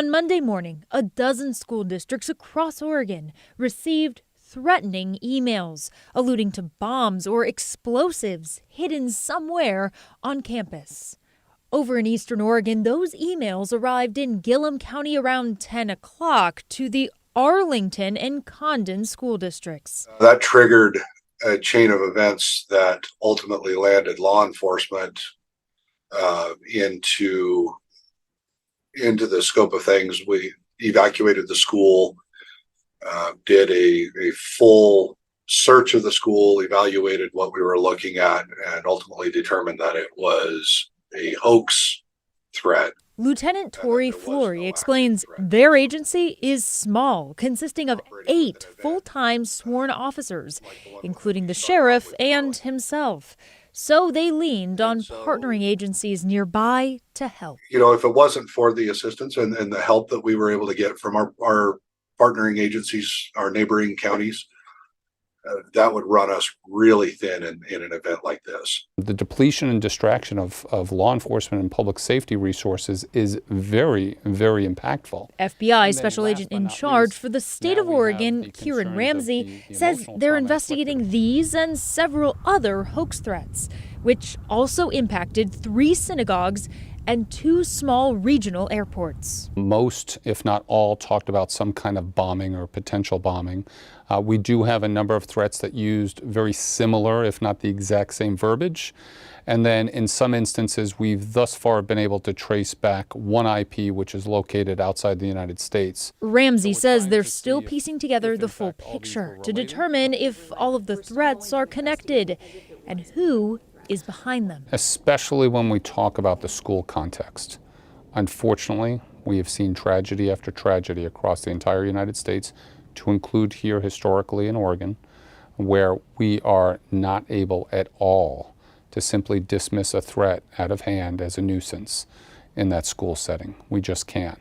On Monday morning, a dozen school districts across Oregon received threatening emails alluding to bombs or explosives hidden somewhere on campus. Over in eastern Oregon, those emails arrived in Gillum County around 10 o'clock to the Arlington and Condon school districts. That triggered a chain of events that ultimately landed law enforcement into the scope of things. We evacuated the school, did a full search of the school, evaluated what we were looking at, and ultimately determined that it was a hoax threat. Lieutenant Tori Flory explains their agency is small, consisting of 8 full-time sworn officers, including the sheriff and himself. So they leaned on partnering agencies nearby to help. If it wasn't for the assistance and the help that we were able to get from our partnering agencies, our neighboring counties, that would run us really thin in an event like this. The depletion and distraction of law enforcement and public safety resources is very, very impactful. FBI Special Agent in charge for the state of Oregon, Kieran Ramsey, says they're investigating these and several other hoax threats, which also impacted 3 synagogues and 2 small regional airports. Most, if not all, talked about some kind of bombing or potential bombing. We do have a number of threats that used very similar, if not the exact same verbiage. And then in some instances, we've thus far been able to trace back one IP, which is located outside the United States. Ramsey says they're still piecing together the full picture to determine if all of the threats are connected and who is behind them. Especially when we talk about the school context. Unfortunately, we have seen tragedy after tragedy across the entire United States, to include here historically in Oregon, where we are not able at all to simply dismiss a threat out of hand as a nuisance in that school setting. We just can't.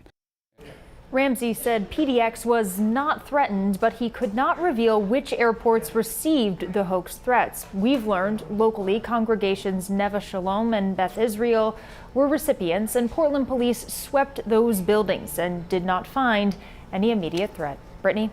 Ramsey said PDX was not threatened, but he could not reveal which airports received the hoax threats. We've learned locally congregations Neva Shalom and Beth Israel were recipients, and Portland police swept those buildings and did not find any immediate threat. Brittany?